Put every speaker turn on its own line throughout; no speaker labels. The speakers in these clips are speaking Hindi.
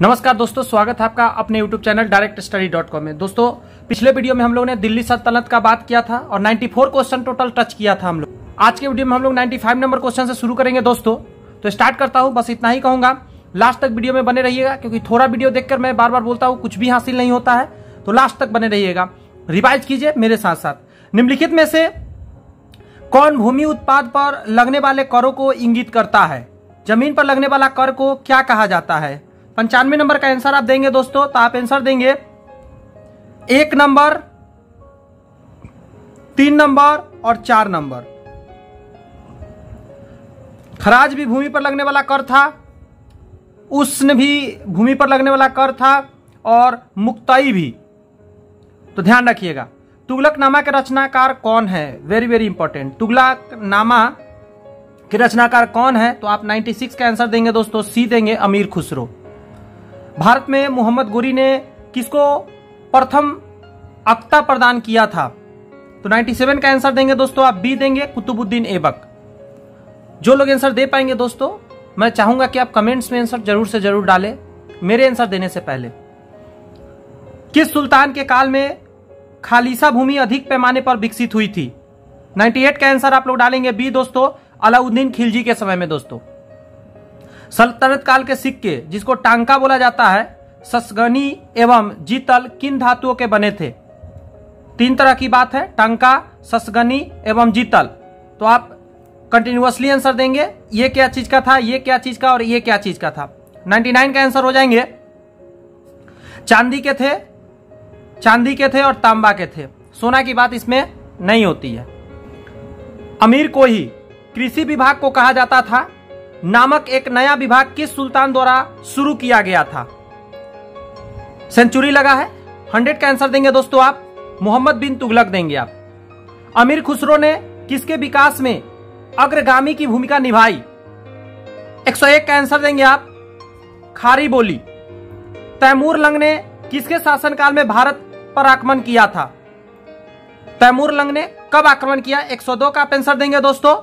नमस्कार दोस्तों, स्वागत है आपका अपने YouTube चैनल directstudy.com में। दोस्तों, पिछले वीडियो में हम लोग ने दिल्ली सल्तनत का बात किया था और 94 क्वेश्चन टोटल टच किया था हम लोग। आज के वीडियो में हम लोग 95 नंबर क्वेश्चन से शुरू करेंगे दोस्तों। तो स्टार्ट करता हूं, बस इतना ही कहूंगा, लास्ट तक वीडियो में बने रहिएगा, क्योंकि थोड़ा वीडियो देखकर मैं बार बार बोलता हूँ कुछ भी हासिल नहीं होता है, तो लास्ट तक बने रहिएगा, रिवाइज कीजिए मेरे साथ साथ। निम्नलिखित में से कौन भूमि उत्पाद पर लगने वाले करों को इंगित करता है? जमीन पर लगने वाला कर को क्या कहा जाता है? 95 नंबर का आंसर आप देंगे दोस्तों, तो आप आंसर देंगे 1 नंबर, 3 नंबर और 4 नंबर। खराज भी भूमि पर लगने वाला कर था, उष्ण भी भूमि पर लगने वाला कर था और मुक्ताई भी। तो ध्यान रखिएगा। तुगलकनामा के रचनाकार कौन है? Very very important. तुगलकनामा के रचनाकार कौन है? तो आप 96 का आंसर देंगे दोस्तों, सी देंगे अमीर खुसरो। भारत में मोहम्मद गोरी ने किसको प्रथम अक्ता प्रदान किया था? तो 97 का आंसर देंगे दोस्तों, आप बी देंगे कुतुबुद्दीन ऐबक। जो लोग आंसर दे पाएंगे दोस्तों, मैं चाहूंगा कि आप कमेंट्स में आंसर जरूर से जरूर डालें मेरे आंसर देने से पहले। किस सुल्तान के काल में खालिसा भूमि अधिक पैमाने पर विकसित हुई थी? 98 का आंसर आप लोग डालेंगे बी दोस्तों, अलाउद्दीन खिलजी के समय में दोस्तों। सल्तनत काल के सिक्के, जिसको टांका बोला जाता है, ससगनी एवं जीतल किन धातुओं के बने थे? 3 तरह की बात है, टांका, ससगनी एवं जीतल। तो आप कंटिन्यूअसली आंसर देंगे, ये क्या चीज का था, ये क्या चीज का और ये क्या चीज का था। 99 का आंसर हो जाएंगे चांदी के थे और तांबा के थे। सोना की बात इसमें नहीं होती है। अमीर को ही कृषि विभाग को कहा जाता था नामक एक नया विभाग किस सुल्तान द्वारा शुरू किया गया था? सेंचुरी लगा है। 100 का आंसर देंगे दोस्तों, आप मोहम्मद बिन तुगलक देंगे आप। अमीर खुसरो ने किसके विकास में अग्रगामी की भूमिका निभाई? 101 का आंसर देंगे आप, खारी बोली। तैमूर लंग ने किसके शासनकाल में भारत पर आक्रमण किया था? तैमूर लंग ने कब आक्रमण किया? 102 का आंसर देंगे दोस्तों,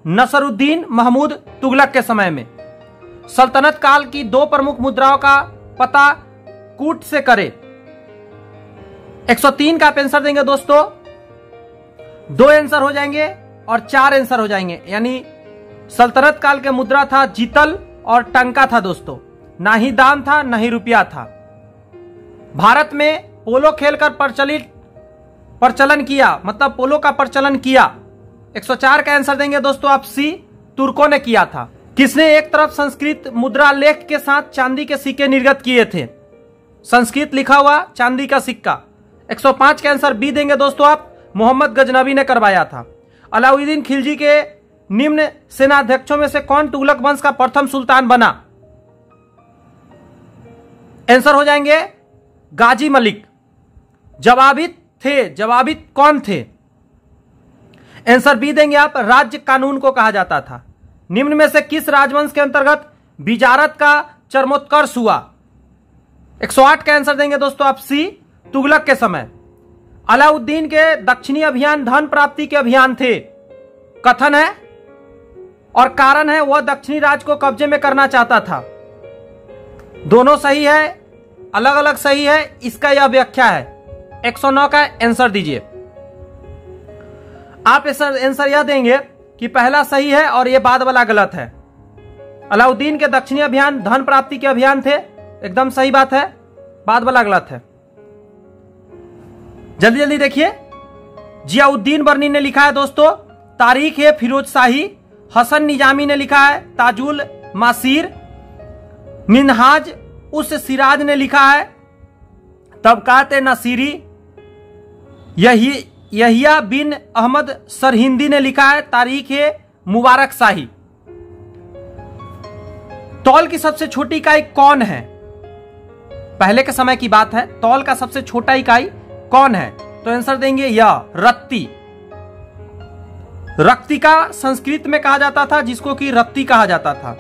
नसरुद्दीन महमूद तुगलक के समय में। सल्तनत काल की 2 प्रमुख मुद्राओं का पता कूट से करें। 103 का आंसर देंगे दोस्तों, 2 आंसर हो जाएंगे और 4 आंसर हो जाएंगे, यानी सल्तनत काल के मुद्रा था जीतल और टंका था दोस्तों, ना ही दाम था ना ही रुपया था। भारत में पोलो खेलकर प्रचलन किया, मतलब पोलो का प्रचलन किया। 104 का आंसर देंगे दोस्तों, आप सी, तुर्कों ने किया था। किसने एक तरफ संस्कृत मुद्रा लेख के साथ चांदी के सिक्के निर्गत किए थे? संस्कृत लिखा हुआ चांदी का सिक्का। 105 का आंसर बी देंगे दोस्तों, आप मोहम्मद गजनवी ने करवाया था। अलाउद्दीन खिलजी के निम्न सेनाध्यक्षों में से कौन तुगलक वंश का प्रथम सुल्तान बना? आंसर हो जाएंगे गाजी मलिक। जवाबित कौन थे? आंसर बी देंगे आप, राज्य कानून को कहा जाता था। निम्न में से किस राजवंश के अंतर्गत बिजारत का चरमोत्कर्ष हुआ? 108 का आंसर देंगे दोस्तों, आप सी, तुगलक के समय। अलाउद्दीन के दक्षिणी अभियान धन प्राप्ति के अभियान थे। कथन है और कारण है, वह दक्षिणी राज्य को कब्जे में करना चाहता था। दोनों सही है, अलग अलग सही है, इसका यह व्याख्या है। 109 का आंसर दीजिए। आप आंसर यह देंगे कि पहला सही है और यह बाद वाला गलत है। अलाउद्दीन के दक्षिणी अभियान धन प्राप्ति के अभियान थे, एकदम सही बात है, बाद वाला गलत है। जल्दी जल्दी देखिए। जियाउद्दीन बर्नी ने लिखा है दोस्तों तारीख ए फिरोज शाही। हसन निजामी ने लिखा है ताजुल मासीर। मिनहाज उस सिराज ने लिखा है तबकात नसीरी। यहिया बिन अहमद सरहिंदी ने लिखा है तारीख ए मुबारक शाही। तौल की सबसे छोटी इकाई कौन है? पहले के समय की बात है, तौल का सबसे छोटा इकाई कौन है? तो आंसर देंगे यह रत्ती। रक्ति का संस्कृत में कहा जाता था, जिसको कि रत्ती कहा जाता था।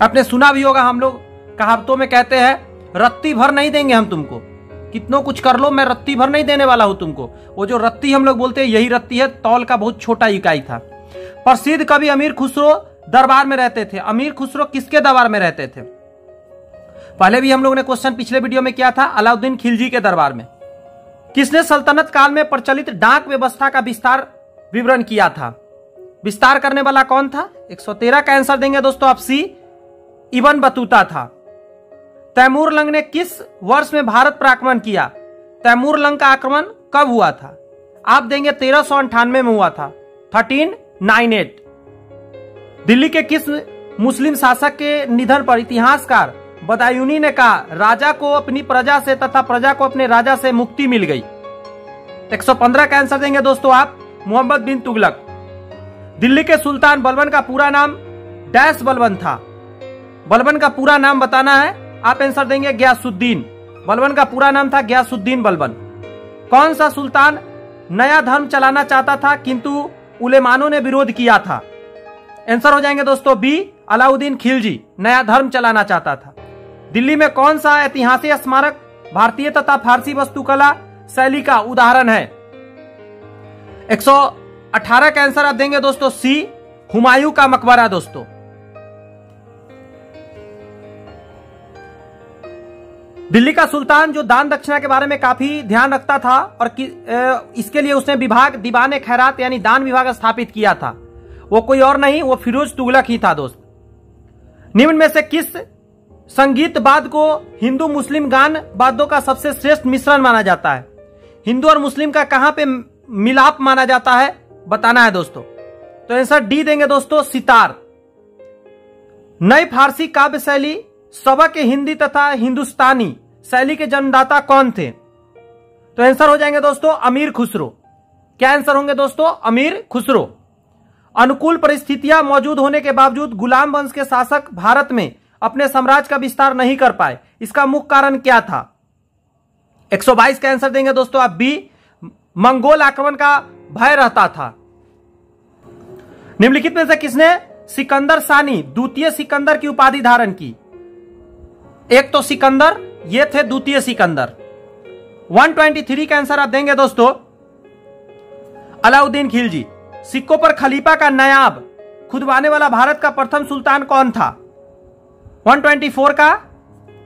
आपने सुना भी होगा, हम लोग कहावतों में कहते हैं रत्ती भर नहीं देंगे हम तुमको, कितनों कुछ कर लो, मैं रत्ती भर नहीं देने वाला हूं तुमको। वो जो रत्ती हम लोग बोलते हैं, यही रत्ती है, तौल का बहुत छोटा इकाई था। प्रसिद्ध कवि अमीर खुसरो दरबार में रहते थे। अमीर खुसरो किसके दरबार में रहते थे? पहले भी हम लोगों ने क्वेश्चन पिछले वीडियो में किया था, अलाउद्दीन खिलजी के दरबार में किसने सल्तनत काल में प्रचलित डाक व्यवस्था का विस्तार विवरण किया था? विस्तार करने वाला कौन था? 113 का आंसर देंगे दोस्तों आप सी, इब्न बतूता था। तैमूर लंग ने किस वर्ष में भारत पर आक्रमण किया? तैमूर लंग का आक्रमण कब हुआ था? आप देंगे 1398 में हुआ था, 1398। दिल्ली के किस मुस्लिम शासक के निधन पर इतिहासकार बदायूनी ने कहा राजा को अपनी प्रजा से तथा प्रजा को अपने राजा से मुक्ति मिल गई? 115 का आंसर देंगे दोस्तों आप, मोहम्मद बिन तुगलक। दिल्ली के सुल्तान बलबन का पूरा नाम डैश बलबन था? बलबन का पूरा नाम बताना है, आप आंसर देंगे गयासुद्दीन। बलबन का पूरा नाम था गयासुद्दीन बलबन। कौन सा सुल्तान नया धर्म चलाना चाहता था किंतु उलेमानों ने विरोध किया था? आंसर हो जाएंगे दोस्तों बी, अलाउद्दीन खिलजी नया धर्म चलाना चाहता था। दिल्ली में कौन सा ऐतिहासिक स्मारक भारतीय तथा फारसी वास्तुकला शैली का उदाहरण है? 118 का आंसर आप देंगे दोस्तों सी, हुमायूं का मकबरा। दोस्तों दिल्ली का सुल्तान जो दान दक्षिणा के बारे में काफी ध्यान रखता था और इसके लिए उसने विभाग दीवाने खैरात यानी दान विभाग स्थापित किया था, वो कोई और नहीं, वो फिरोज तुगलक ही था। दोस्त निम्न में से किस संगीत वाद्य को हिंदू मुस्लिम गान वाद्यों का सबसे श्रेष्ठ मिश्रण माना जाता है? हिंदू और मुस्लिम का कहां पे मिलाप माना जाता है, बताना है दोस्तों। तो आंसर डी देंगे दोस्तों, सितार। नई फारसी काव्य शैली सबक हिंदी तथा हिंदुस्तानी शैली के जन्मदाता कौन थे? तो आंसर हो जाएंगे दोस्तों अमीर खुसरो। क्या आंसर होंगे दोस्तों? अमीर खुसरो। अनुकूल परिस्थितियां मौजूद होने के बावजूद गुलाम वंश के शासक भारत में अपने साम्राज्य का विस्तार नहीं कर पाए, इसका मुख्य कारण क्या था? 122 का आंसर देंगे दोस्तों आप बी, मंगोल आक्रमण का भय रहता था। निम्नलिखित में से किसने सिकंदर सानी द्वितीय सिकंदर की उपाधि धारण की? एक तो सिकंदर, ये थे द्वितीय सिकंदर। 123 का आंसर आप देंगे दोस्तों अलाउद्दीन खिलजी। सिक्कों पर खलीफा का नायाब खुदवाने वाला भारत का प्रथम सुल्तान कौन था? 124 का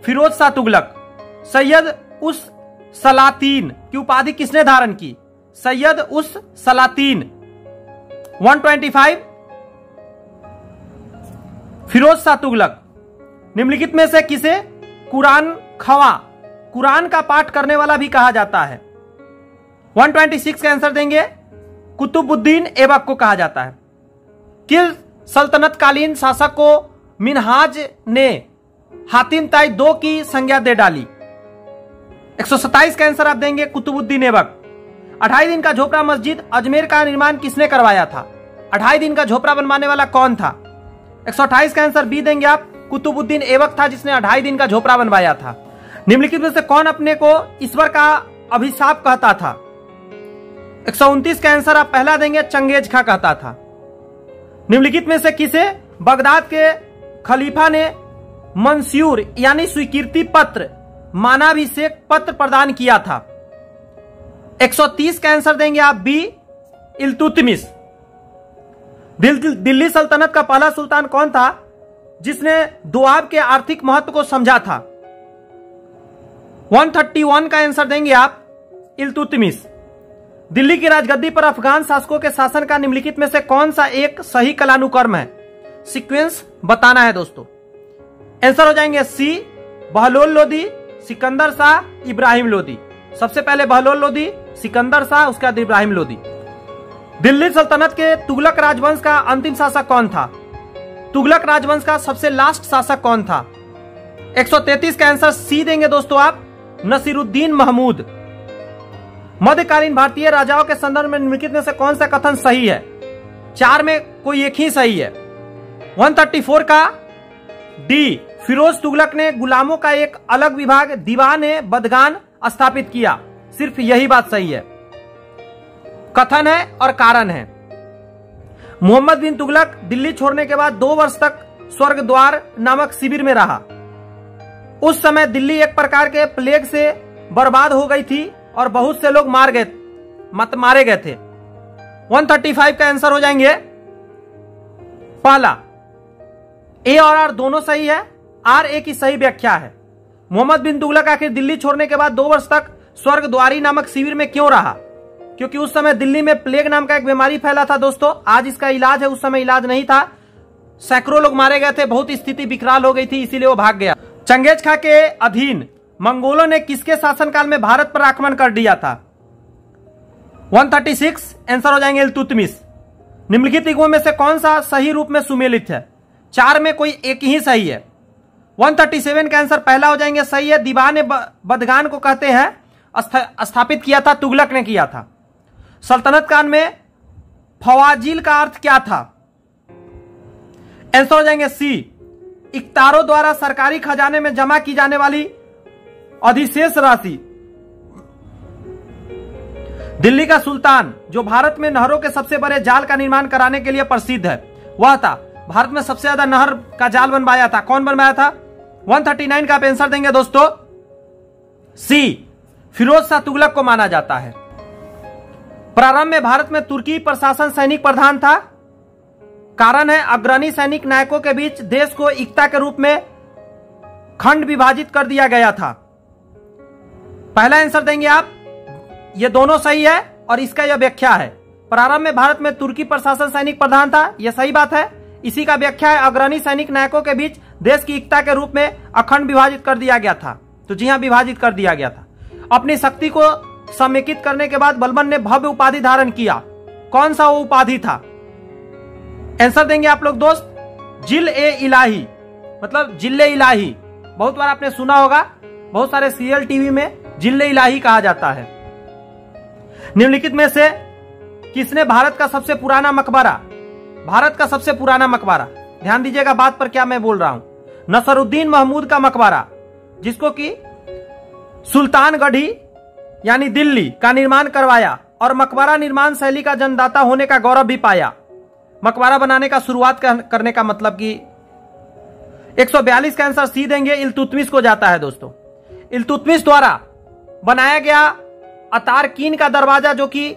फिरोज शाह तुगलक। सैयद उस सलातीन की उपाधि किसने धारण की? सैयद उस सलातीन। 125 फिरोज शाह तुगलक। निम्नलिखित में से किसे कुरान खवा, कुरान का पाठ करने वाला भी कहा जाता है? 126 का आंसर देंगे कुतुबुद्दीन ऐबक को कहा जाता है। किस सल्तनत कालीन शासक को मिनहाज ने हातिम ताई 2 की संज्ञा दे डाली? 127 का आंसर आप देंगे कुतुबुद्दीन ऐबक। 28 दिन का झोपड़ा मस्जिद अजमेर का निर्माण किसने करवाया था? 28 दिन का झोपड़ा बनवाने वाला कौन था? 128 का आंसर बी देंगे आप, कुतुबुद्दीन ऐबक था जिसने 28 दिन का झोपड़ा बनवाया था। निम्नलिखित में से कौन अपने को ईश्वर का अभिशाप कहता था? 129 का आंसर आप पहला देंगे, चंगेज खां कहता था। निम्नलिखित में से किसे बगदाद के खलीफा ने मंसूर यानी स्वीकृति पत्र मानाभिषेक पत्र प्रदान किया था? 130 का आंसर देंगे आप बी, इल्तुतमिश। दिल्ली सल्तनत का पहला सुल्तान कौन था जिसने दोआब के आर्थिक महत्व को समझा था? 131 का आंसर देंगे आप, इल्तुतमिश। दिल्ली की राजगद्दी पर अफगान शासकों के शासन का निम्नलिखित में से कौन सा एक सही कालानुक्रम है? सीक्वेंस बताना है दोस्तों। आंसर हो जाएंगे सी, बहलोल लोदी, सिकंदर शाह, इब्राहिम लोदी। सबसे पहले बहलोल लोदी, सिकंदर शाह, उसके बाद इब्राहिम लोदी। दिल्ली सल्तनत के तुगलक राजवंश का अंतिम शासक कौन था? तुगलक राजवंश का सबसे लास्ट शासक कौन था? 133 का आंसर सी देंगे दोस्तों आप, नसीरुद्दीन महमूद। मध्यकालीन भारतीय राजाओं के संदर्भ में निम्नलिखित में से कौन सा कथन सही है? 4 में कोई एक ही सही है। 134 का डी, फिरोज तुगलक ने गुलामों का एक अलग विभाग दीवाने बदगान स्थापित किया। सिर्फ यही बात सही है, कथन है और कारण है। मोहम्मद बिन तुगलक दिल्ली छोड़ने के बाद 2 वर्ष तक स्वर्ग द्वार नामक शिविर में रहा। उस समय दिल्ली एक प्रकार के प्लेग से बर्बाद हो गई थी और बहुत से लोग मारे गए थे। 135 का आंसर हो जाएंगे पहला, ए और आर दोनों सही है, आर ए की सही व्याख्या है। मोहम्मद बिन तुगलक आखिर दिल्ली छोड़ने के बाद 2 वर्ष तक स्वर्गद्वारी नामक शिविर में क्यों रहा? क्योंकि उस समय दिल्ली में प्लेग नाम का एक बीमारी फैला था दोस्तों। आज इसका इलाज है, उस समय इलाज नहीं था। सैकड़ों लोग मारे गए थे, बहुत स्थिति विकराल हो गई थी, इसीलिए वो भाग गया। चंगेज खां के अधीन मंगोलों ने किसके शासनकाल में भारत पर आक्रमण कर दिया था? 136 आंसर हो जाएंगे इल्तुतमिश। निम्नलिखित युगों में से कौन सा सही रूप में सुमेलित है? 4 में कोई एक ही सही है। 137 का आंसर पहला हो जाएंगे सही है। दीवान बदगान को कहते हैं, स्थापित किया था तुगलक ने किया था। सल्तनत काल में फवाजिल का अर्थ क्या था? आंसर हो जाएंगे सी, इकतारों द्वारा सरकारी खजाने में जमा की जाने वाली अधिशेष राशि। दिल्ली का सुल्तान जो भारत में नहरों के सबसे बड़े जाल का निर्माण कराने के लिए प्रसिद्ध है, वह था, भारत में सबसे ज्यादा नहर का जाल बनवाया था, कौन बनवाया था? 139 का आप आंसर देंगे दोस्तों सी, फिरोज शाह तुगलक को माना जाता है। प्रारंभ में भारत में तुर्की प्रशासन सैनिक प्रधान था। कारण है अग्रणी सैनिक नायकों के बीच देश को एकता के रूप में खंड विभाजित कर दिया गया था। पहला आंसर देंगे आप, ये दोनों सही है और इसका यह व्याख्या है। प्रारंभ में भारत में तुर्की प्रशासन सैनिक प्रधान था, यह सही बात है। इसी का व्याख्या है अग्रणी सैनिक नायकों के बीच देश की एकता के रूप में अखंड विभाजित कर दिया गया था। तो जी हां, विभाजित कर दिया गया था। अपनी शक्ति को समेकित करने के बाद बलबन ने भव्य उपाधि धारण किया। कौन सा वो उपाधि था? आंसर देंगे आप लोग दोस्त, जिल-ए-इलाही, मतलब जिले-इलाही। बहुत बार आपने सुना होगा, बहुत सारे सीरियल टीवी में जिले-इलाही कहा जाता है। निम्नलिखित में से किसने भारत का सबसे पुराना मकबरा, भारत का सबसे पुराना मकबरा, ध्यान दीजिएगा बात पर क्या मैं बोल रहा हूं, नसरुद्दीन महमूद का मकबरा, जिसको कि सुल्तानगढ़ी यानी दिल्ली का निर्माण करवाया और मकबरा निर्माण शैली का जन्मदाता होने का गौरव भी पाया। मकबरा बनाने का शुरुआत करने का मतलब कि 142 का आंसर सी देंगे, इल्तुतमिश को जाता है दोस्तों। इल्तुतमिश द्वारा बनाया गया अतारकीन का दरवाजा, जो कि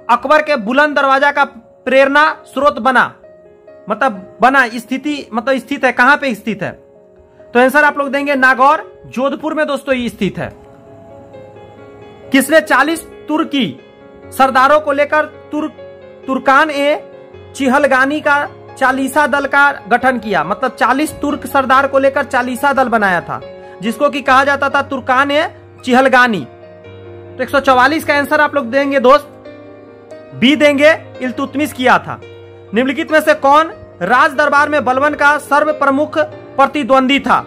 अकबर के बुलंद दरवाजा का प्रेरणा स्रोत बना, मतलब बना, स्थिति मतलब स्थित है, कहां पे स्थित है? तो आंसर आप लोग देंगे नागौर, जोधपुर में दोस्तों ये स्थित है। किसने 40 तुर्की सरदारों को लेकर तुर्कान ए चिहलगानी का चालीसा दल का गठन किया? मतलब 40 तुर्क सरदार को लेकर चालीसा दल बनाया था, जिसको कि कहा जाता था तुर्कान ए चिहलगानी। तो 144 का आंसर आप लोग देंगे दोस्त बी देंगे, इल्तुतमिश किया था। निम्नलिखित में से कौन राज दरबार में बलबन का सर्व प्रमुख प्रतिद्वंदी था?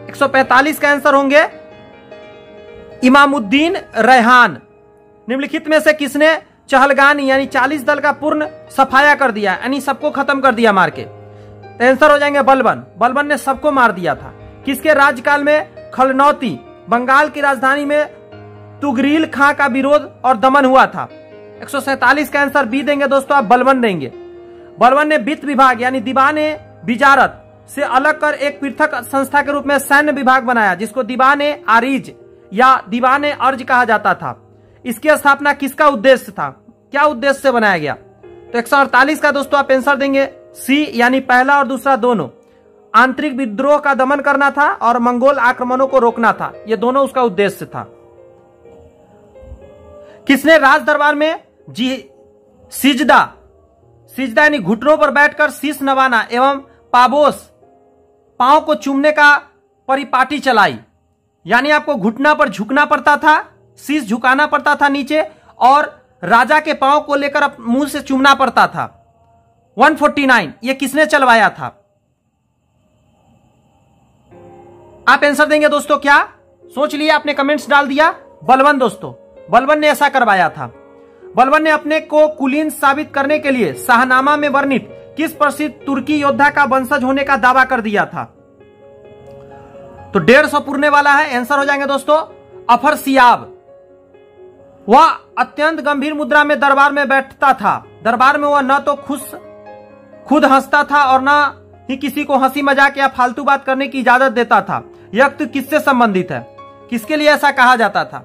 145 का आंसर होंगे इमामुद्दीन रेहान। निम्नलिखित में से किसने चहलगानी यानी 40 दल का पूर्ण सफाया कर दिया, यानी सबको खत्म कर दिया मार के? तो आंसर हो जाएंगे बलबन। बलबन ने सबको मार दिया था। किसके राज्यकाल में खलनौती बंगाल की राजधानी में तुगरील खां का विरोध और दमन हुआ था? 147 का आंसर बी देंगे दोस्तों आप, बलबन देंगे। बलबन ने वित्त विभाग यानी दीवाने बिजारत से अलग कर एक पृथक संस्था के रूप में सैन्य विभाग बनाया, जिसको दीवाने आरिज या दीवाने अर्ज कहा जाता था। इसकी स्थापना किसका उद्देश्य था, क्या उद्देश्य से बनाया गया? तो 148 का दोस्तों आप आंसर देंगे सी, यानी पहला और दूसरा दोनों। आंतरिक विद्रोह का दमन करना था और मंगोल आक्रमणों को रोकना था, ये दोनों उसका उद्देश्य था। किसने राज दरबार में सिजदा यानी घुटनों पर बैठकर शीश नवाना एवं पाबोस पांव को चूमने का परिपाटी चलाई? यानी आपको घुटना पर झुकना पड़ता था, शीश झुकाना पड़ता था नीचे, और राजा के पांव को लेकर मुंह से चूमना पड़ता था। 149 ये किसने चलवाया था? आप आंसर देंगे दोस्तों क्या? सोच लिया आपने, कमेंट्स डाल दिया? बलबन दोस्तों, बलबन ने ऐसा करवाया था। बलबन ने अपने को कुलीन साबित करने के लिए शाहनामा में वर्णित किस प्रसिद्ध तुर्की योद्धा का वंशज होने का दावा कर दिया था? तो 150 पुरने वाला है, आंसर हो जाएंगे दोस्तों अफरसियाब। वह अत्यंत गंभीर मुद्रा में दरबार में बैठता था। दरबार में वह न तो खुद हंसता था और न ही किसी को हंसी मजाक या फालतू बात करने की इजाजत देता था। यह तो किससे संबंधित है, किसके लिए ऐसा कहा जाता था?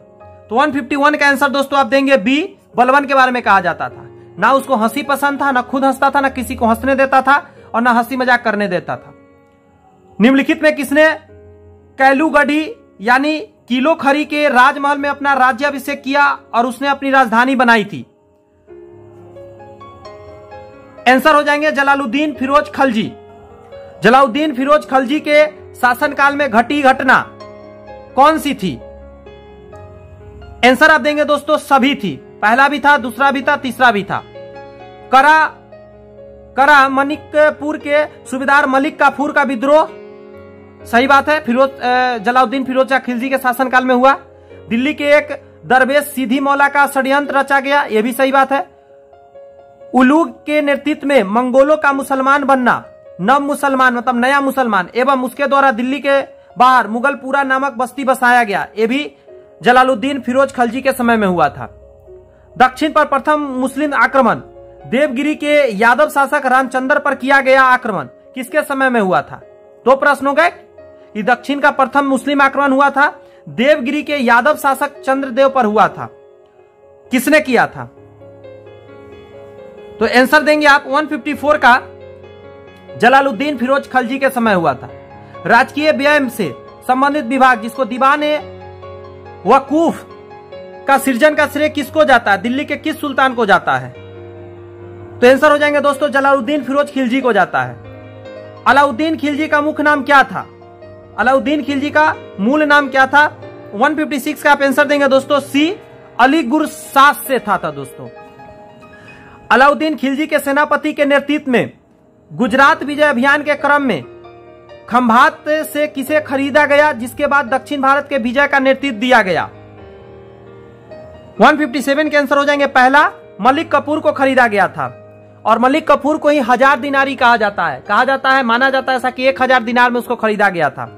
तो 151 का आंसर दोस्तों आप देंगे बी, बलबन के बारे में कहा जाता था। ना उसको हंसी पसंद था, ना खुद हंसता था, ना किसी को हंसने देता था और ना हंसी मजाक करने देता था। निम्नलिखित में किसने कैलूगढ़ी यानी किलो खरी के राजमहल में अपना राज्याभिषेक किया और उसने अपनी राजधानी बनाई थी? आंसर हो जाएंगे जलालुद्दीन फिरोज खलजी। जलालुद्दीन फिरोज खलजी के शासनकाल में घटी घटना कौन सी थी? आंसर आप देंगे दोस्तों सभी थी। पहला भी था, दूसरा भी था, तीसरा भी था। करा मनिकपुर के सूबेदार मलिक काफूर का विद्रोह, सही बात है, जलालुद्दीन फिरोज शाह खिलजी के शासनकाल में हुआ। दिल्ली के एक दरवेश सीधी मौला का षड्यंत्र रचा गया, यह भी सही बात है। उलूग के नेतृत्व में मंगोलों का मुसलमान बनना, नव मुसलमान मतलब नया मुसलमान, एवं उसके द्वारा दिल्ली के बाहर मुगलपुरा नामक बस्ती बसाया गया, यह भी जलालुद्दीन फिरोज खलजी के समय में हुआ था। दक्षिण पर प्रथम मुस्लिम आक्रमण, देवगिरी के यादव शासक रामचंद्र पर किया गया आक्रमण किसके समय में हुआ था? दो प्रश्न हो गए कि दक्षिण का प्रथम मुस्लिम आक्रमण हुआ था, देवगिरी के यादव शासक चंद्रदेव पर हुआ था, किसने किया था? तो आंसर देंगे आप 154 का जलालुद्दीन फिरोज खलजी के समय हुआ था। राजकीय व्यय से संबंधित विभाग जिसको दीवाने वकूफ का सृजन का श्रेय किसको जाता है? दिल्ली के किस सुल्तान को जाता है? तो आंसर हो जाएंगे दोस्तों जलालुद्दीन फिरोज खिलजी को जाता है। अलाउद्दीन खिलजी का मुख्य नाम क्या था? अलाउद्दीन खिलजी का मूल नाम क्या था? 156 का आप आंसर देंगे दोस्तों सी, अली गुरसास से था दोस्तों। अलाउद्दीन खिलजी के सेनापति के नेतृत्व में गुजरात विजय अभियान के क्रम में खंभात से किसे खरीदा गया, जिसके बाद दक्षिण भारत के विजय का नेतृत्व दिया गया? 157 के आंसर हो जाएंगे पहला, मलिक कफूर को खरीदा गया था। और मलिक कफूर को ही 1000 दिनारी कहा जाता है, माना जाता है ऐसा कि 1000 दिनार में उसको खरीदा गया था।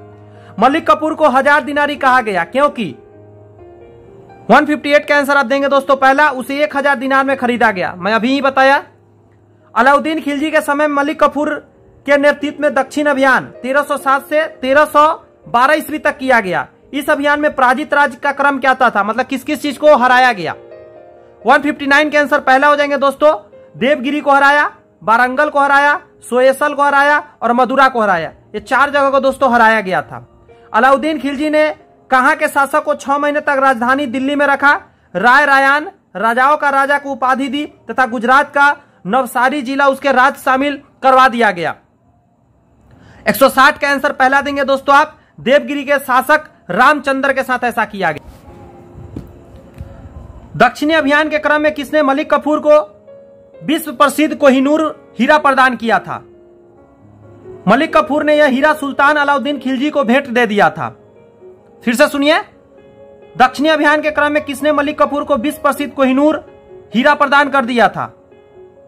मलिक कफूर को 1000 दिनारी कहा गया क्योंकि 158 का आंसर आप देंगे दोस्तों पहला, उसे 1000 दिनार में खरीदा गया, मैं अभी ही बताया। अलाउद्दीन खिलजी के समय मलिक कफूर के नेतृत्व में दक्षिण अभियान 1307 से 1312 ईस्वी तक किया गया। इस अभियान में पराजित राज्य का क्रम क्या था, मतलब किस किस चीज को हराया गया? 159 के आंसर पहला हो जाएंगे दोस्तों, देवगिरी को हराया, वारंगल को हराया, सोयसल को हराया और मदुरा को हराया। ये 4 जगह को दोस्तों हराया गया था। अलाउद्दीन खिलजी ने कहां के शासक को 6 महीने तक राजधानी दिल्ली में रखा? राय रायान, राजाओं का राजा को उपाधि दी तथा गुजरात का नवसारी जिला उसके राज्य शामिल करवा दिया गया। 160 का आंसर पहला देंगे दोस्तों आप, देवगिरी के शासक रामचंद्र के साथ ऐसा किया गया। दक्षिणी अभियान के क्रम में किसने मलिक कफूर को विश्व प्रसिद्ध कोहिनूर हीरा प्रदान किया था? मलिक कफूर ने यह हीरा सुल्तान अलाउद्दीन खिलजी को भेंट दे दिया था। फिर से सुनिए, दक्षिणी अभियान के क्रम में किसने मलिक कफूर को विश्व प्रसिद्ध कोहिनूर हीरा प्रदान कर दिया था?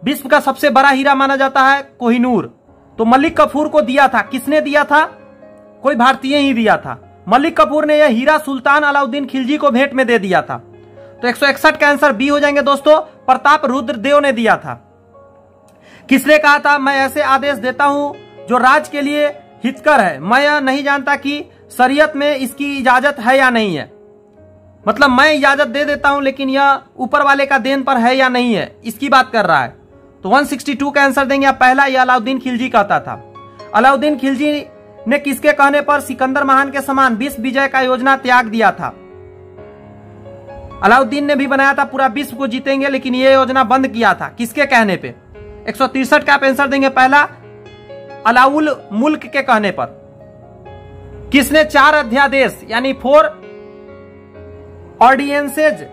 विश्व का सबसे बड़ा हीरा माना जाता है कोहिनूर, तो मलिक कफूर को दिया था। किसने दिया था? कोई भारतीय ही दिया था। मलिक कफूर ने यह हीरा सुल्तान अलाउद्दीन खिलजी को भेंट में दे दिया था। तो 161 का आंसर बी हो जाएंगे दोस्तों, प्रताप रुद्र देव ने दिया था। किसने कहा था मैं ऐसे आदेश देता हूं जो राज्य के लिए हितकर है, मैं यह नहीं जानता कि शरीयत में इसकी इजाजत है या नहीं है। मतलब मैं इजाजत दे देता हूं लेकिन यह ऊपर वाले का देन पर है या नहीं है, इसकी बात कर रहा है। तो 162 का आंसर देंगे आप पहला, यह अलाउद्दीन खिलजी कहता था। अलाउद्दीन खिलजी ने किसके कहने पर सिकंदर महान के समान विश्व विजय का योजना त्याग दिया था? अलाउद्दीन ने भी बनाया था पूरा विश्व को जीतेंगे, लेकिन यह योजना बंद किया था। किसके कहने पे? 163 का आप आंसर देंगे पहला, अलाउल मुल्क के कहने पर। किसने 4 अध्यादेश यानी 4 ऑर्डिनेंसेज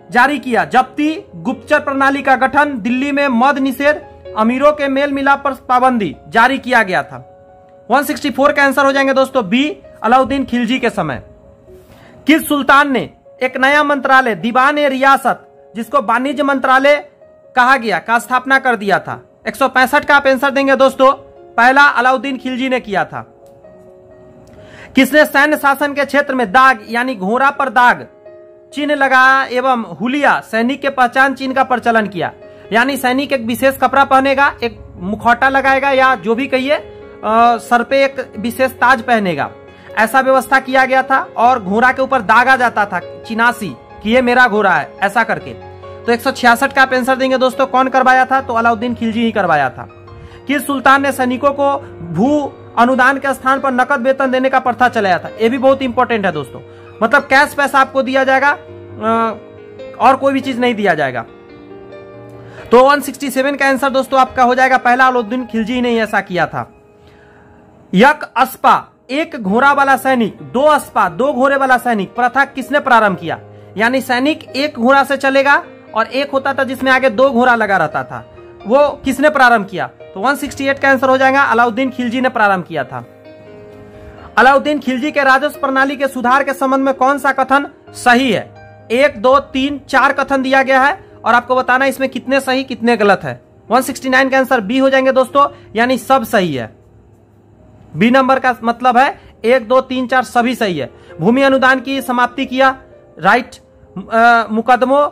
जारी किया? जब्ती, गुप्तचर प्रणाली का गठन, दिल्ली में मद निषेध, अमीरों के मेल मिलाप पर पाबंदी जारी किया गया था। 164 का आंसर हो जाएंगे दोस्तों बी, अलाउद्दीन खिलजी के समय। किस सुल्तान ने एक नया मंत्रालय दीवान रियासत जिसको वाणिज्य मंत्रालय कहा गया का स्थापना कर दिया था? 165 का आप आंसर देंगे दोस्तों पहला, अलाउद्दीन खिलजी ने किया था। किसने सैन्य शासन के क्षेत्र में दाग यानी घोड़ा पर दाग चिन्ह लगाया एवं हुलिया सैनिक के पहचान चिन्ह का प्रचलन किया? यानी सैनिक एक विशेष कपड़ा पहनेगा, एक मुखौटा लगाएगा या जो भी कहिए, सर पे एक विशेष ताज पहनेगा, ऐसा व्यवस्था किया गया था। और घोड़ा के ऊपर दागा जाता था चिनासी कि ये मेरा घोड़ा है, ऐसा करके। तो 166 का आप आंसर देंगे दोस्तों, कौन करवाया था? तो अलाउद्दीन खिलजी ही करवाया था। किस सुल्तान ने सैनिकों को भू अनुदान के स्थान पर नकद वेतन देने का प्रथा चलाया था। ये भी बहुत इंपॉर्टेंट है दोस्तों, मतलब कैश पैसा आपको दिया जाएगा और कोई भी चीज नहीं दिया जाएगा। तो 167 का आंसर दोस्तों आपका हो जाएगा पहला, अलाउद्दीन खिलजी ने ऐसा किया था। यक अस्पा, एक घोड़ा वाला सैनिक, दो अस्पा, दो घोड़े वाला सैनिक प्रथा किसने प्रारंभ किया? यानी सैनिक एक घोड़ा से चलेगा और एक होता था जिसमें आगे दो घोड़ा लगा रहता था, वो किसने प्रारंभ किया? तो 168 का आंसर हो जाएगा अलाउद्दीन खिलजी ने प्रारंभ किया था। अलाउद्दीन खिलजी के राजस्व प्रणाली के सुधार के संबंध में कौन सा कथन सही है? 1, 2, 3, 4 कथन दिया गया है और आपको बताना इसमें कितने सही कितने गलत है। 169 का आंसर बी हो जाएंगे दोस्तों, यानी सब सही है। बी नंबर का मतलब है 1, 2, 3, 4 सभी सही है। भूमि अनुदान की समाप्ति किया, राइट। मुकदमों,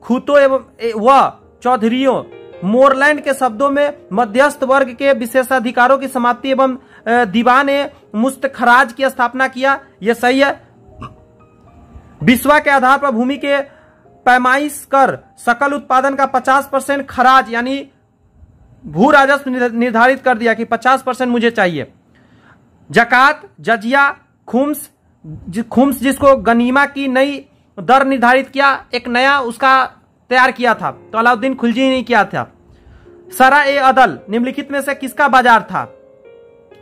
खूतों एवं व चौधरियों, मोरलैंड के शब्दों में मध्यस्थ वर्ग के विशेषाधिकारों की समाप्ति एवं दीवान मुस्तखराज की स्थापना किया, यह सही है। बिस्वा के आधार पर भूमि के पैमाइश कर सकल उत्पादन का 50% खराज यानी भू राजस्व निर्धारित कर दिया कि 50% मुझे चाहिए। जकात, जजिया, खुम्स जिसको गनीमा की नई दर निर्धारित किया, एक नया उसका तैयार किया था, तो अलाउद्दीन खिलजी ने किया था। सराय अदल निम्नलिखित में से किसका बाजार था?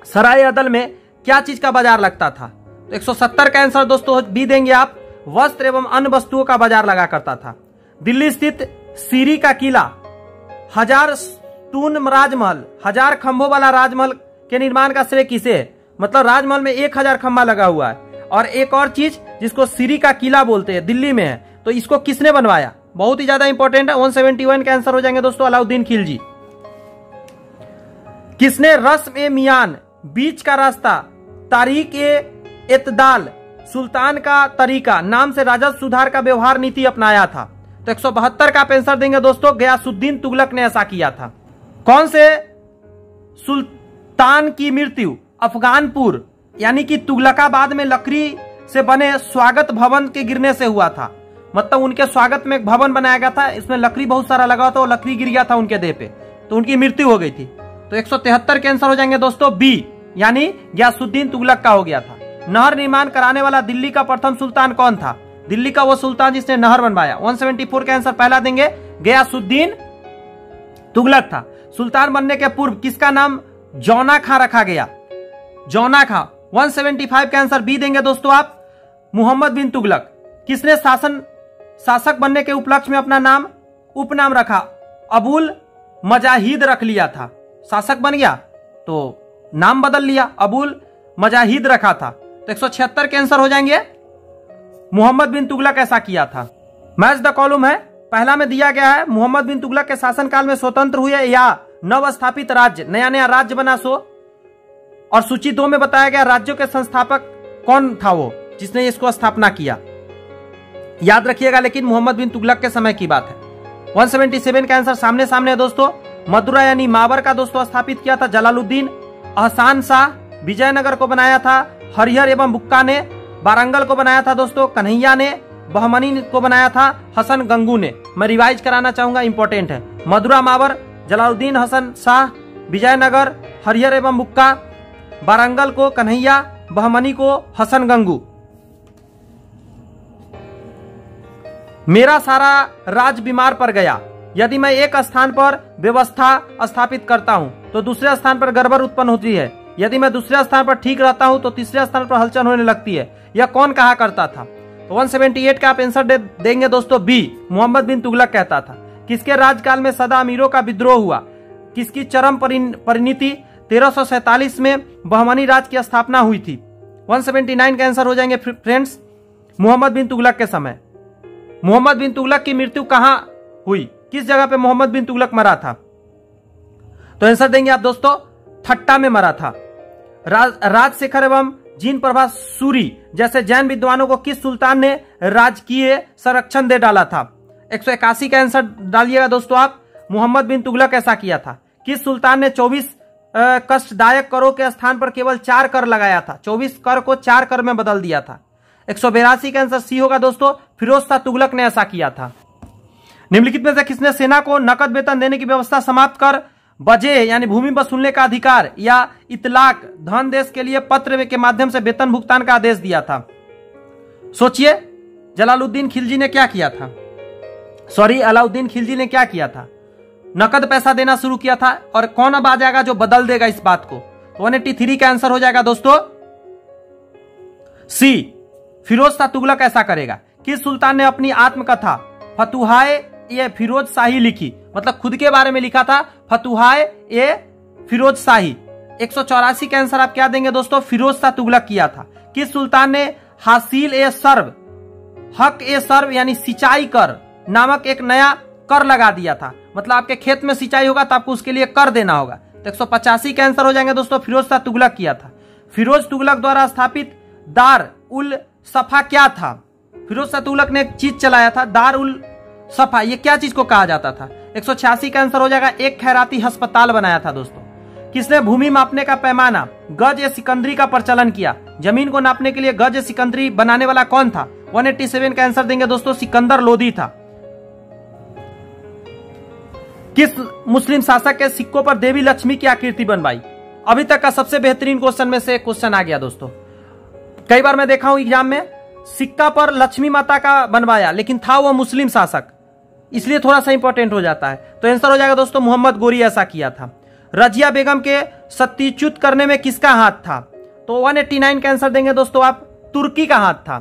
सराय अदल में क्या चीज का बाजार लगता था? तो 170 का आंसर दोस्तों बी देंगे आप, वस्त्र एवं अन्य वस्तुओं का बाजार लगा करता था। दिल्ली स्थित सीरी का किला 1000 स्तून राजमहल, 1000 खंभों वाला राजमहल के निर्माण का श्रेय किसे है? मतलब राजमहल में 1000 खंभा लगा हुआ है। और एक और चीज जिसको सीरी का किला बोलते हैं, दिल्ली में है, तो इसको किसने बनवाया? बहुत ही ज्यादा इंपॉर्टेंट है। 171 का आंसर हो जाएंगे दोस्तों अलाउद्दीन खिलजी। किसने रस्म ए मियान, बीच का रास्ता, तारीख ए एतदाल, सुल्तान का तरीका नाम से राजस्व सुधार का व्यवहार नीति अपनाया था? तो 172 का आंसर देंगे दोस्तों, गयासुद्दीन तुगलक ने ऐसा किया था। कौन से सुल्तान की मृत्यु अफगानपुर यानी कि तुगलकाबाद में लकड़ी से बने स्वागत भवन के गिरने से हुआ था? मतलब उनके स्वागत में एक भवन बनाया गया था, इसमें लकड़ी बहुत सारा लगा था, वो लकड़ी गिर गया था उनके देह पे, तो उनकी मृत्यु हो गई थी। तो 173 के आंसर हो जाएंगे दोस्तों बी, यानी गयासुद्दीन तुगलक का हो गया था। नहर निर्माण कराने वाला दिल्ली का प्रथम सुल्तान कौन था? दिल्ली का वो सुल्तान जिसने नहर बनवाया। 174 का आंसर पहला देंगे, गयासुद्दीन तुगलक था। सुल्तान बनने के पूर्व किसका नाम जौना खां रखा गया? जौना खां। 175 का आंसर बी देंगे दोस्तों आप, मोहम्मद बिन तुगलक। किसने शासक बनने के उपलक्ष्य में अपना नाम उपनाम रखा? अबुल मजाहिद रख लिया था। शासक बन गया तो नाम बदल लिया, अबुल मजाहिद रखा था। तो 176 के आंसर हो जाएंगे, मोहम्मद बिन तुगलक ऐसा किया था। मैच द कॉलम है, पहला में दिया गया है मोहम्मद बिन तुगलक के शासनकाल में स्वतंत्र हुए या नव स्थापित राज्य, नया नया राज्य बना सो। और सूची 2 में बताया गया राज्यों के संस्थापक कौन था, वो जिसने इसको स्थापना किया। याद रखिएगा लेकिन मोहम्मद बिन तुगलक के समय की बात है। 177 का आंसर सामने सामने है दोस्तों, मदुरा यानी मावर का दोस्तों स्थापित किया था जलालुद्दीन। अहसान शाह विजयनगर को बनाया था हरिहर एवं बुक्का ने। वारंगल को बनाया था दोस्तों कन्हैया ने। बहमनी को बनाया था हसन गंगू ने। मैं रिवाइज कराना चाहूंगा, इंपॉर्टेंट है। मदुरा मावर, जलालुद्दीन, हसन शाह, विजयनगर, हरिहर एवं बुक्का, वारंगल को कन्हैया, बहमनी को हसन गंगू। मेरा सारा राज बीमार पड़ गया, यदि मैं एक स्थान पर व्यवस्था स्थापित करता हूं तो दूसरे स्थान पर गड़बड़ उत्पन्न होती है, यदि मैं दूसरे स्थान पर ठीक रहता हूं तो तीसरे स्थान पर हलचल होने लगती है। यह कौन कहा करता था? तो 178 का आप आंसर देंगे दोस्तों बी, मोहम्मद बिन तुगलक कहता था। किसके राजकाल में सदा अमीरों का विद्रोह हुआ? किसकी चरम परिणति? 1347 में बहमनी राज की स्थापना हुई थी। 179 का आंसर हो जाएंगे फ्रेंड्स, मोहम्मद बिन तुगलक के समय। मोहम्मद बिन तुगलक की मृत्यु कहां हुई? किस जगह पे मोहम्मद बिन तुगलक मरा था? तो आंसर देंगे आप दोस्तों, ठट्टा में मरा था। राजशेखर एवं जीन प्रभा सूरी जैसे जैन विद्वानों को किस सुल्तान ने राजकीय संरक्षण दे डाला था? 181 का आंसर डालिएगा दोस्तों आप, मोहम्मद बिन तुगलक ऐसा किया था। किस सुल्तान ने 24 कष्टदायक करों के स्थान पर केवल 4 कर लगाया था? 24 कर को 4 कर में बदल दिया था। 182 का आंसर सी होगा दोस्तों, फिरोज शाह तुगलक ने ऐसा किया था। निम्नलिखित में से किसने सेना को नकद वेतन देने की व्यवस्था समाप्त कर बजे यानी भूमि वसूलने का अधिकार या इतलाक धन देश के लिए पत्र के माध्यम से वेतन भुगतान का आदेश दिया था। सोचिए अलाउद्दीन खिलजी ने क्या किया था, अलाउद्दीन खिलजी ने क्या किया था, नकद पैसा देना शुरू किया था। और कौन अब आ जाएगा जो बदल देगा इस बात को, तो 183 का आंसर हो जाएगा दोस्तों सी, फिरोज शाह तुगलक ऐसा करेगा। किस सुल्तान ने अपनी आत्मकथा फतुहाए ये फिरोज शाही लिखी, मतलब खुद के बारे में लिखा था, फतुहाए ये फिरोज शाही। 184 का आंसर आप क्या देंगे दोस्तों, फिरोज शाह तुगलक किया था। किस सुल्तान ने हासिल ए सर्व हक ए सर्व यानी सिंचाई कर नामक एक नया कर लगा दिया था, मतलब आपके खेत में सिंचाई होगा तो आपको उसके लिए कर देना होगा। तो 185 का आंसर हो जाएंगे दोस्तों, फिरोज शाह तुगलक किया था। फिरोज तुगलक द्वारा स्थापित दार उल सफा क्या था, फिरोज शाह तुगलक ने एक चीज चलाया था दार उल सफा, ये क्या चीज को कहा जाता था। 186 का आंसर हो जाएगा एक खैराती अस्पताल बनाया था दोस्तों। किसने भूमि मापने का पैमाना गज ए सिकंदरी का प्रचलन किया, जमीन को नापने के लिए गज ए सिकंदरी बनाने वाला कौन था। 187 का आंसर देंगे दोस्तों, सिकंदर लोदी था। किस मुस्लिम शासक के सिक्कों पर देवी लक्ष्मी की आकृति बनवाई, अभी तक का सबसे बेहतरीन क्वेश्चन में से क्वेश्चन आ गया दोस्तों। कई बार मैं देखा हूं एग्जाम में सिक्का पर लक्ष्मी माता का बनवाया, लेकिन था वो मुस्लिम शासक, इसलिए थोड़ा सा इंपॉर्टेंट हो जाता है। तो आंसर हो जाएगा दोस्तों मोहम्मद गोरी ऐसा किया था। रजिया बेगम के सत्याच्युत करने में किसका हाथ था, तो 189 का आंसर देंगे दोस्तों आप, तुर्की का हाथ था।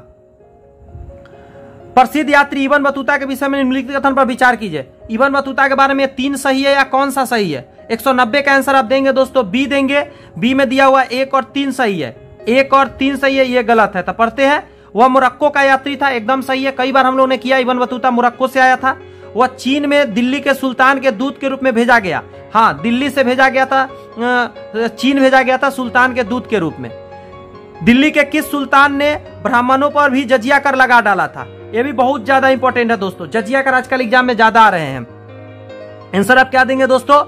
प्रसिद्ध यात्री इब्न बतूता के विषय में निम्नलिखित कथन पर विचार कीजिए। इब्न बतूता के बारे में 3 सही है या कौन सा सही है। 190 का आंसर आप देंगे दोस्तों बी देंगे, बी में दिया हुआ 1 और 3 सही है, 1 और 3 सही है, ये गलत है। तो पढ़ते हैं, वह मोरक्को का यात्री था, एकदम सही है, कई बार हम लोगों ने किया। इब्न बतूता मोरक्को से आया था। वह चीन में दिल्ली के सुल्तान के दूत के रूप में भेजा गया, हाँ दिल्ली से भेजा गया था, चीन भेजा गया था सुल्तान के दूत के रूप में। दिल्ली के किस सुल्तान ने ब्राह्मणों पर भी जजिया कर लगा डाला था, यह भी बहुत ज्यादा इंपॉर्टेंट है दोस्तों, जजिया कर आजकल एग्जाम में ज्यादा आ रहे हैं। आंसर आप क्या देंगे दोस्तों,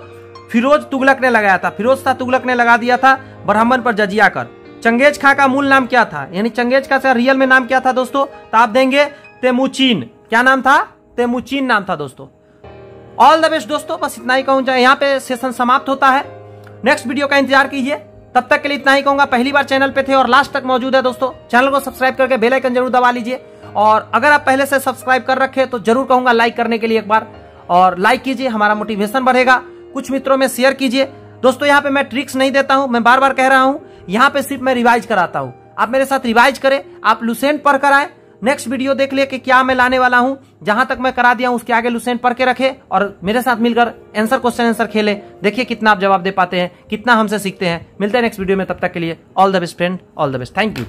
फिरोज तुगलक ने लगाया था, फिरोज शाह तुगलक ने लगा दिया था ब्राह्मण पर जजिया कर। चंगेज खां का मूल नाम क्या था, यानी चंगेज खां का रियल में नाम क्या था दोस्तों, तो आप देंगे तेमुचीन। क्या नाम था, तेमुचीन नाम था दोस्तों। ऑल द बेस्ट दोस्तों, बस इतना ही कहूंगा, यहाँ पे सेशन समाप्त होता है। नेक्स्ट वीडियो का इंतजार कीजिए, तब तक के लिए इतना ही कहूंगा। पहली बार चैनल पे थे और लास्ट तक मौजूद है दोस्तों, चैनल को सब्सक्राइब करके बेल आइकन जरूर दबा लीजिए। और अगर आप पहले से सब्सक्राइब कर रखे तो जरूर कहूंगा लाइक करने के लिए एक बार, और लाइक कीजिए, हमारा मोटिवेशन बढ़ेगा। कुछ मित्रों में शेयर कीजिए दोस्तों। यहाँ पे मैं ट्रिक्स नहीं देता हूं, मैं बार बार कह रहा हूं, यहाँ पे सिर्फ मैं रिवाइज कराता हूं। आप मेरे साथ रिवाइज करें, आप लुसेंट पढ़ कर आए, नेक्स्ट वीडियो देख लिए कि क्या मैं लाने वाला हूं। जहां तक मैं करा दिया हूं उसके आगे लुसेंट पढ़ के रखे और मेरे साथ मिलकर आंसर क्वेश्चन आंसर खेले, देखिए कितना आप जवाब दे पाते हैं, कितना हमसे सीखते हैं। मिलते हैं नेक्स्ट वीडियो में, तब तक के लिए all the best friend, all the best, thank you.